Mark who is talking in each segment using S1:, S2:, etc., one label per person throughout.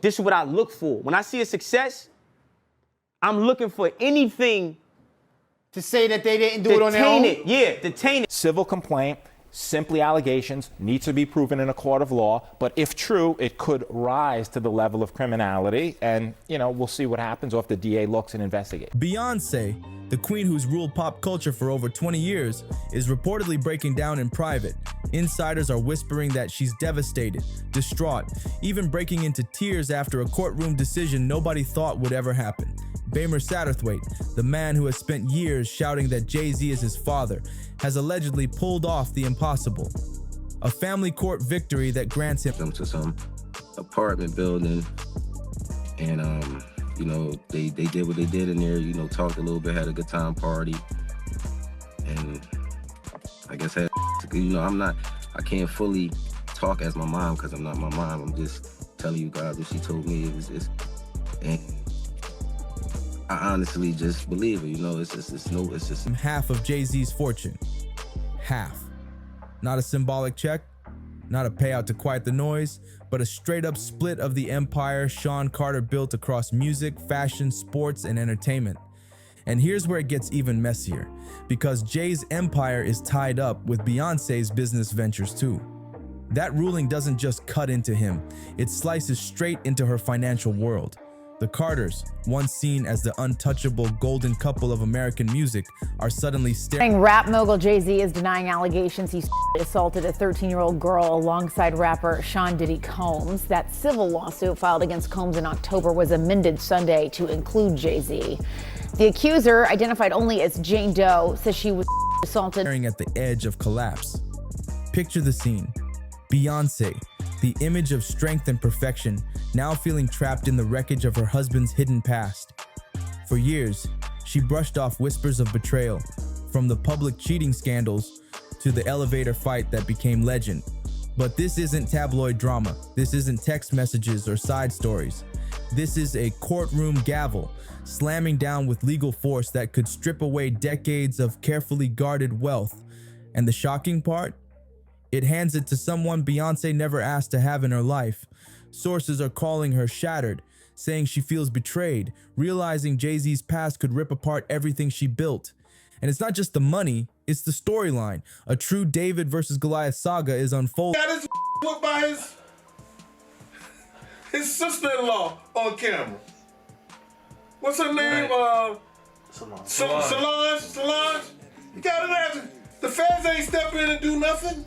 S1: this is what I look for. When I see a success, I'm looking for anything
S2: to say that they didn't do it on their own?
S1: Detain it.
S3: Civil complaint, simply allegations, need to be proven in a court of law, but if true, it could rise to the level of criminality, and, you know, we'll see what happens if the DA looks and investigates.
S4: Beyonce, the queen who's ruled pop culture for over 20 years, is reportedly breaking down in private. Insiders are whispering that she's devastated, distraught, even breaking into tears after a courtroom decision nobody thought would ever happen. Rymir Satterthwaite, the man who has spent years shouting that Jay-Z is his father, has allegedly pulled off the impossible. A family court victory that grants him
S5: to some apartment building, and you know, they did what they did in there, you know, talked a little bit, had a good time party, and I guess had, you know, I can't fully talk as my mom because I'm not my mom. I'm just telling you guys what she told me. It was just, and I honestly just believe it, you know. It's just
S4: half of Jay-Z's fortune. Half. Not a symbolic check, not a payout to quiet the noise, but a straight up split of the empire Sean Carter built across music, fashion, sports, and entertainment. And here's where it gets even messier, because Jay's empire is tied up with Beyonce's business ventures too. That ruling doesn't just cut into him, it slices straight into her financial world. The Carters, once seen as the untouchable golden couple of American music, are suddenly staring.
S6: Rap mogul Jay-Z is denying allegations he assaulted a 13-year-old girl alongside rapper Sean Diddy Combs. That civil lawsuit filed against Combs in October was amended Sunday to include Jay-Z. The accuser, identified only as Jane Doe, says she was assaulted.
S4: Staring at the edge of collapse. Picture the scene. Beyonce, the image of strength and perfection, now feeling trapped in the wreckage of her husband's hidden past. For years, she brushed off whispers of betrayal, from the public cheating scandals to the elevator fight that became legend. But this isn't tabloid drama. This isn't text messages or side stories. This is a courtroom gavel, slamming down with legal force that could strip away decades of carefully guarded wealth. And the shocking part? It hands it to someone Beyonce never asked to have in her life. Sources are calling her shattered, saying she feels betrayed, realizing Jay-Z's past could rip apart everything she built. And it's not just the money, it's the storyline. A true David versus Goliath saga is unfolding.
S7: Got his whooped by his sister-in-law on camera. What's her name? Solange. You got it after. The feds ain't step in and do nothing.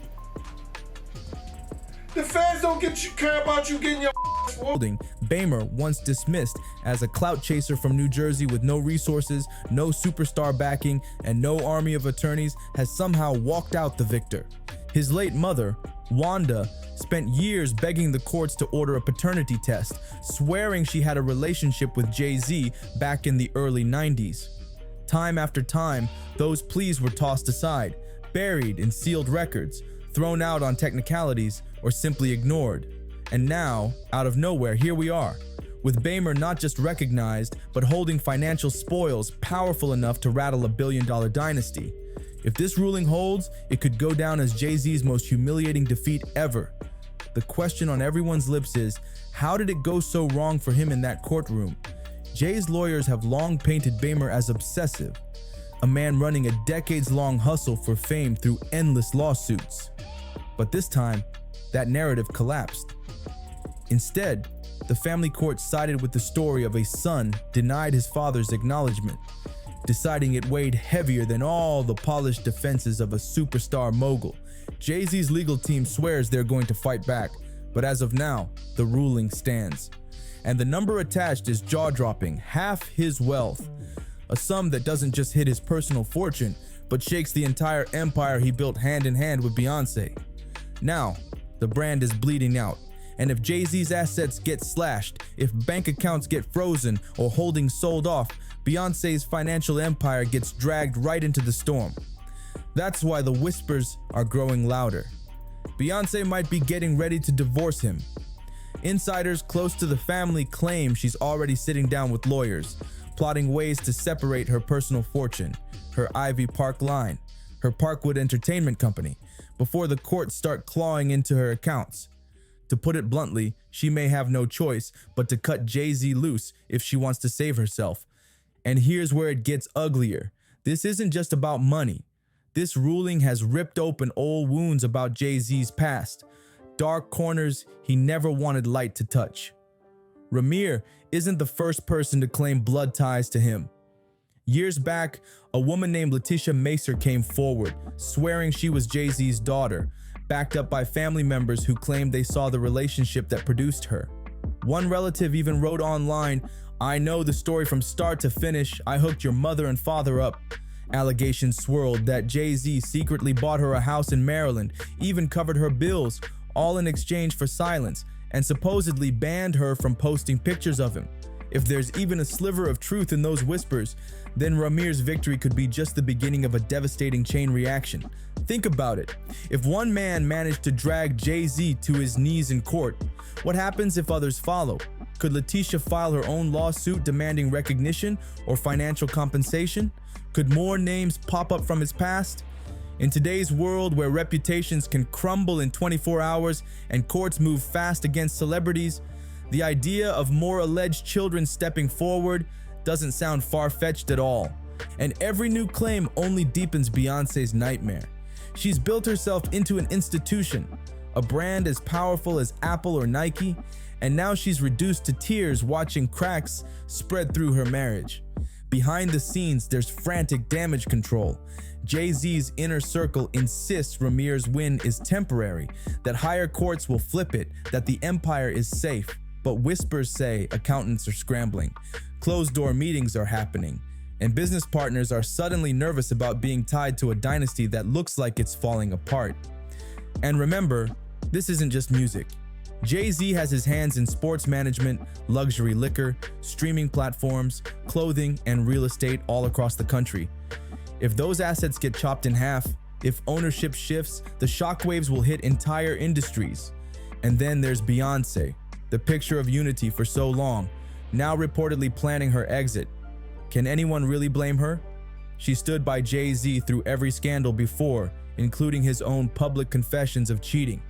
S7: The feds don't care about you getting your
S4: holding. Rymir, once dismissed as a clout chaser from New Jersey with no resources, no superstar backing, and no army of attorneys, has somehow walked out the victor. His late mother, Wanda, spent years begging the courts to order a paternity test, swearing she had a relationship with Jay-Z back in the early 90s. Time after time, those pleas were tossed aside, buried in sealed records, thrown out on technicalities, or simply ignored. And now, out of nowhere, here we are, with Rymir not just recognized, but holding financial spoils powerful enough to rattle a billion-dollar dynasty. If this ruling holds, it could go down as Jay-Z's most humiliating defeat ever. The question on everyone's lips is, how did it go so wrong for him in that courtroom? Jay's lawyers have long painted Rymir as obsessive, a man running a decades-long hustle for fame through endless lawsuits. But this time, that narrative collapsed. Instead, the family court sided with the story of a son denied his father's acknowledgement, deciding it weighed heavier than all the polished defenses of a superstar mogul. Jay-Z's legal team swears they're going to fight back, but as of now, the ruling stands. And the number attached is jaw-dropping, half his wealth. A sum that doesn't just hit his personal fortune, but shakes the entire empire he built hand in hand with Beyonce. Now, the brand is bleeding out, and if Jay-Z's assets get slashed, if bank accounts get frozen or holdings sold off, Beyonce's financial empire gets dragged right into the storm. That's why the whispers are growing louder. Beyonce might be getting ready to divorce him. Insiders close to the family claim she's already sitting down with lawyers, plotting ways to separate her personal fortune, her Ivy Park line, her Parkwood Entertainment Company, before the courts start clawing into her accounts. To put it bluntly, she may have no choice but to cut Jay-Z loose if she wants to save herself. And here's where it gets uglier. This isn't just about money. This ruling has ripped open old wounds about Jay-Z's past, dark corners he never wanted light to touch. Rymir isn't the first person to claim blood ties to him. Years back, a woman named Letitia Macer came forward, swearing she was Jay-Z's daughter, backed up by family members who claimed they saw the relationship that produced her. One relative even wrote online, "I know the story from start to finish. I hooked your mother and father up." Allegations swirled that Jay-Z secretly bought her a house in Maryland, even covered her bills, all in exchange for silence, and supposedly banned her from posting pictures of him. If there's even a sliver of truth in those whispers, then Rymir's victory could be just the beginning of a devastating chain reaction. Think about it. If one man managed to drag Jay-Z to his knees in court, what happens if others follow? Could Letitia file her own lawsuit demanding recognition or financial compensation? Could more names pop up from his past? In today's world where reputations can crumble in 24 hours and courts move fast against celebrities, the idea of more alleged children stepping forward doesn't sound far-fetched at all. And every new claim only deepens Beyonce's nightmare. She's built herself into an institution, a brand as powerful as Apple or Nike, and now she's reduced to tears watching cracks spread through her marriage. Behind the scenes, there's frantic damage control. Jay-Z's inner circle insists Rymir's win is temporary, that higher courts will flip it, that the empire is safe. But whispers say accountants are scrambling, closed-door meetings are happening, and business partners are suddenly nervous about being tied to a dynasty that looks like it's falling apart. And remember, this isn't just music. Jay-Z has his hands in sports management, luxury liquor, streaming platforms, clothing, and real estate all across the country. If those assets get chopped in half, if ownership shifts, the shockwaves will hit entire industries. And then there's Beyonce, the picture of unity for so long, now reportedly planning her exit. Can anyone really blame her? She stood by Jay-Z through every scandal before, including his own public confessions of cheating.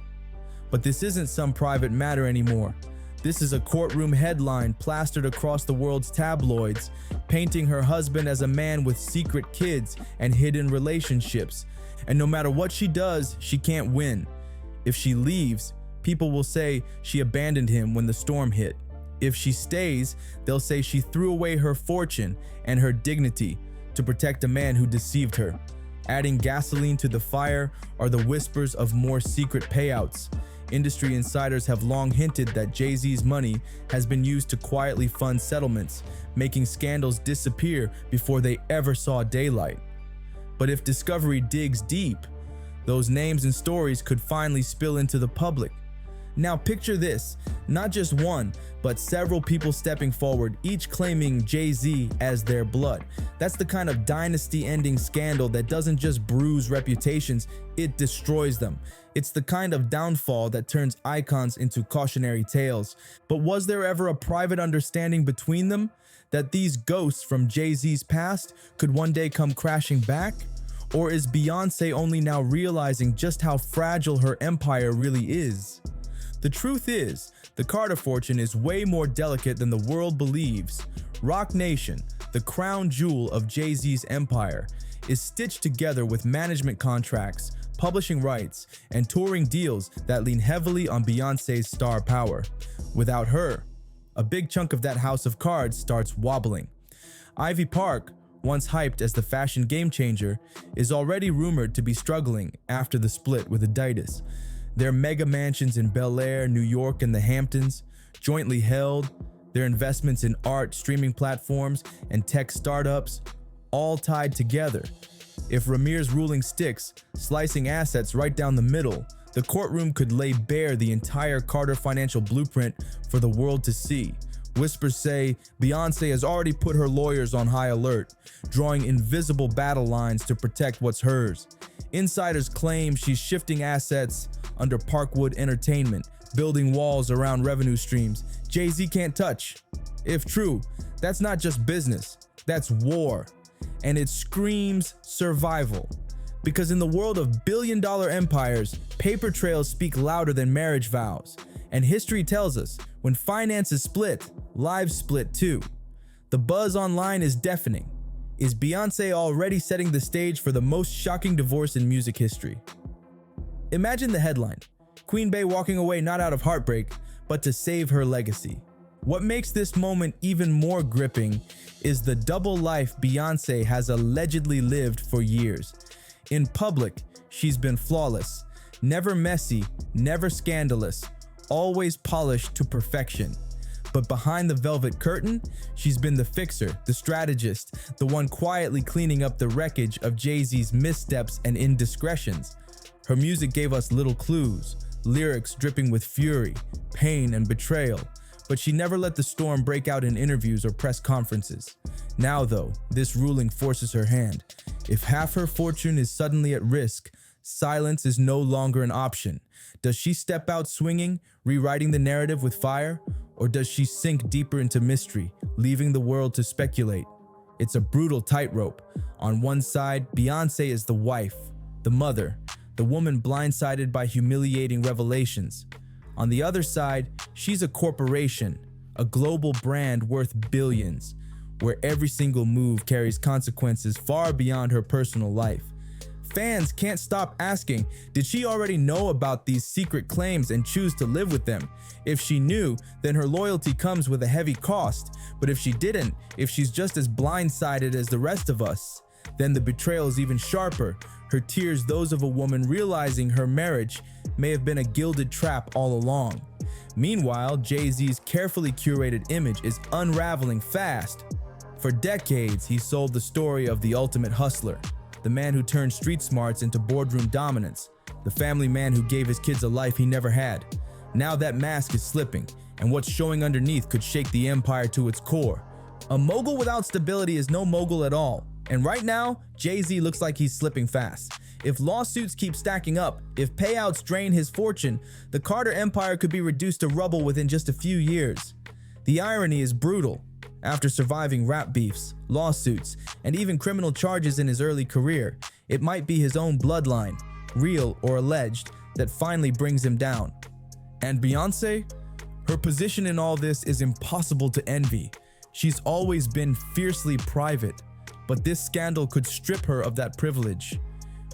S4: But this isn't some private matter anymore. This is a courtroom headline plastered across the world's tabloids, painting her husband as a man with secret kids and hidden relationships. And no matter what she does, she can't win. If she leaves, people will say she abandoned him when the storm hit. If she stays, they'll say she threw away her fortune and her dignity to protect a man who deceived her. Adding gasoline to the fire are the whispers of more secret payouts. Industry insiders have long hinted that Jay-Z's money has been used to quietly fund settlements, making scandals disappear before they ever saw daylight. But if discovery digs deep, those names and stories could finally spill into the public. Now picture this, not just one, but several people stepping forward, each claiming Jay-Z as their blood. That's the kind of dynasty-ending scandal that doesn't just bruise reputations, it destroys them. It's the kind of downfall that turns icons into cautionary tales. But was there ever a private understanding between them? That these ghosts from Jay-Z's past could one day come crashing back? Or is Beyonce only now realizing just how fragile her empire really is? The truth is, the Carter fortune is way more delicate than the world believes. Roc Nation, the crown jewel of Jay-Z's empire, is stitched together with management contracts, publishing rights, and touring deals that lean heavily on Beyonce's star power. Without her, a big chunk of that house of cards starts wobbling. Ivy Park, once hyped as the fashion game changer, is already rumored to be struggling after the split with Adidas. Their mega mansions in Bel Air, New York, and the Hamptons, jointly held, their investments in art, streaming platforms, and tech startups, all tied together. If Rymir's ruling sticks, slicing assets right down the middle, the courtroom could lay bare the entire Carter financial blueprint for the world to see. Whispers say Beyonce has already put her lawyers on high alert, drawing invisible battle lines to protect what's hers. Insiders claim she's shifting assets under Parkwood Entertainment, building walls around revenue streams Jay-Z can't touch. If true, that's not just business, that's war. And it screams survival. Because in the world of billion-dollar empires, paper trails speak louder than marriage vows. And history tells us, when finances split, lives split too. The buzz online is deafening. Is Beyonce already setting the stage for the most shocking divorce in music history? Imagine the headline: Queen Bey walking away not out of heartbreak, but to save her legacy. What makes this moment even more gripping is the double life Beyonce has allegedly lived for years. In public, she's been flawless, never messy, never scandalous, always polished to perfection. But behind the velvet curtain, she's been the fixer, the strategist, the one quietly cleaning up the wreckage of Jay-Z's missteps and indiscretions. Her music gave us little clues, lyrics dripping with fury, pain, and betrayal, but she never let the storm break out in interviews or press conferences. Now though, this ruling forces her hand. If half her fortune is suddenly at risk, silence is no longer an option. Does she step out swinging, rewriting the narrative with fire? Or does she sink deeper into mystery, leaving the world to speculate? It's a brutal tightrope. On one side, Beyonce is the wife, the mother, the woman blindsided by humiliating revelations. On the other side, she's a corporation, a global brand worth billions, where every single move carries consequences far beyond her personal life. Fans can't stop asking, did she already know about these secret claims and choose to live with them? If she knew, then her loyalty comes with a heavy cost. But if she didn't, if she's just as blindsided as the rest of us, then the betrayal is even sharper. Her tears those of a woman realizing her marriage may have been a gilded trap all along. Meanwhile, Jay-Z's carefully curated image is unraveling fast. For decades, he sold the story of the ultimate hustler, the man who turned street smarts into boardroom dominance, the family man who gave his kids a life he never had. Now that mask is slipping, and what's showing underneath could shake the empire to its core. A mogul without stability is no mogul at all. And right now, Jay-Z looks like he's slipping fast. If lawsuits keep stacking up, if payouts drain his fortune, the Carter empire could be reduced to rubble within just a few years. The irony is brutal. After surviving rap beefs, lawsuits, and even criminal charges in his early career, it might be his own bloodline, real or alleged, that finally brings him down. And Beyonce? Her position in all this is impossible to envy. She's always been fiercely private, but this scandal could strip her of that privilege.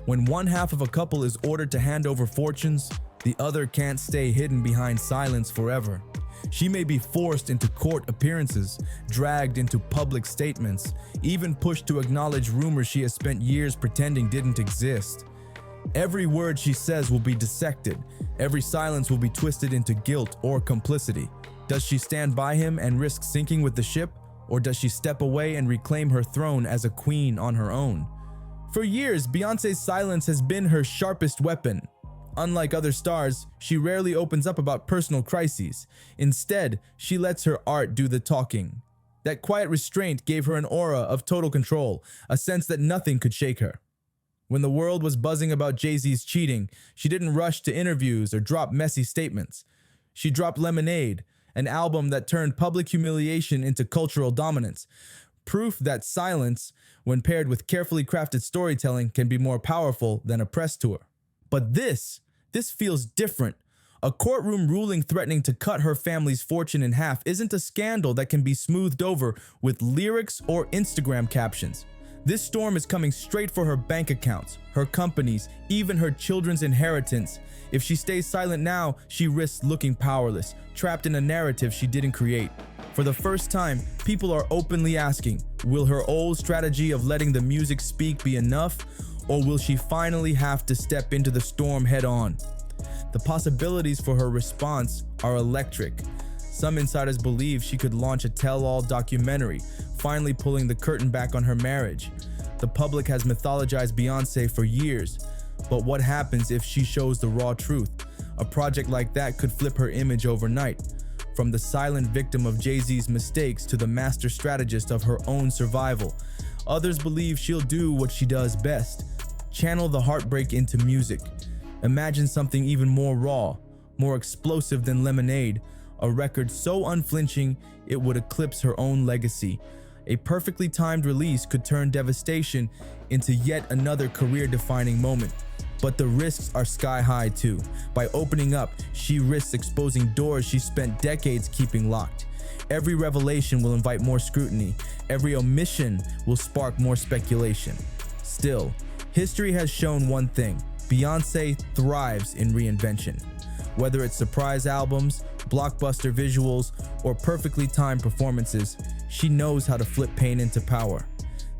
S4: When one half of a couple is ordered to hand over fortunes, the other can't stay hidden behind silence forever. She may be forced into court appearances, dragged into public statements, even pushed to acknowledge rumors she has spent years pretending didn't exist. Every word she says will be dissected. Every silence will be twisted into guilt or complicity. Does she stand by him and risk sinking with the ship? Or does she step away and reclaim her throne as a queen on her own? For years, Beyonce's silence has been her sharpest weapon. Unlike other stars, she rarely opens up about personal crises. Instead, she lets her art do the talking. That quiet restraint gave her an aura of total control, a sense that nothing could shake her. When the world was buzzing about Jay-Z's cheating, she didn't rush to interviews or drop messy statements. She dropped Lemonade, an album that turned public humiliation into cultural dominance. Proof that silence, when paired with carefully crafted storytelling, can be more powerful than a press tour. But this feels different. A courtroom ruling threatening to cut her family's fortune in half isn't a scandal that can be smoothed over with lyrics or Instagram captions. This storm is coming straight for her bank accounts, her companies, even her children's inheritance. If she stays silent now, she risks looking powerless, trapped in a narrative she didn't create. For the first time, people are openly asking, will her old strategy of letting the music speak be enough, or will she finally have to step into the storm head on? The possibilities for her response are electric. Some insiders believe she could launch a tell-all documentary, finally pulling the curtain back on her marriage. The public has mythologized Beyonce for years, but what happens if she shows the raw truth? A project like that could flip her image overnight. From the silent victim of Jay-Z's mistakes to the master strategist of her own survival. Others believe she'll do what she does best, channel the heartbreak into music. Imagine something even more raw, more explosive than Lemonade, a record so unflinching it would eclipse her own legacy. A perfectly timed release could turn devastation into yet another career-defining moment. But the risks are sky high too. By opening up, she risks exposing doors she spent decades keeping locked. Every revelation will invite more scrutiny. Every omission will spark more speculation. Still, history has shown one thing: Beyonce thrives in reinvention. Whether it's surprise albums, blockbuster visuals, or perfectly timed performances, she knows how to flip pain into power.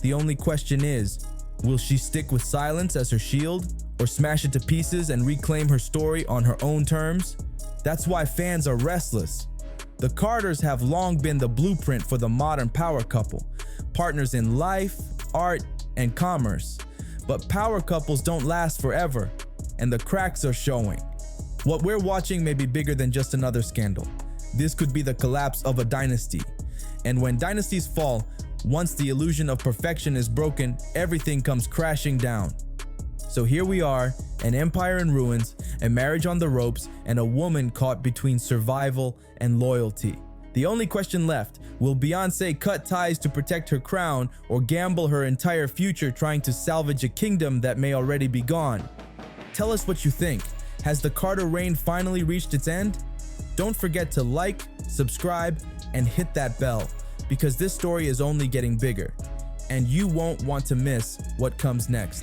S4: The only question is, will she stick with silence as her shield, or smash it to pieces and reclaim her story on her own terms? That's why fans are restless. The Carters have long been the blueprint for the modern power couple, partners in life, art, and commerce. But power couples don't last forever, and the cracks are showing. What we're watching may be bigger than just another scandal. This could be the collapse of a dynasty. And when dynasties fall, once the illusion of perfection is broken, everything comes crashing down. So here we are, an empire in ruins, a marriage on the ropes, and a woman caught between survival and loyalty. The only question left: will Beyonce cut ties to protect her crown, or gamble her entire future trying to salvage a kingdom that may already be gone? Tell us what you think. Has the Carter reign finally reached its end? Don't forget to like, subscribe, and hit that bell, because this story is only getting bigger, and you won't want to miss what comes next.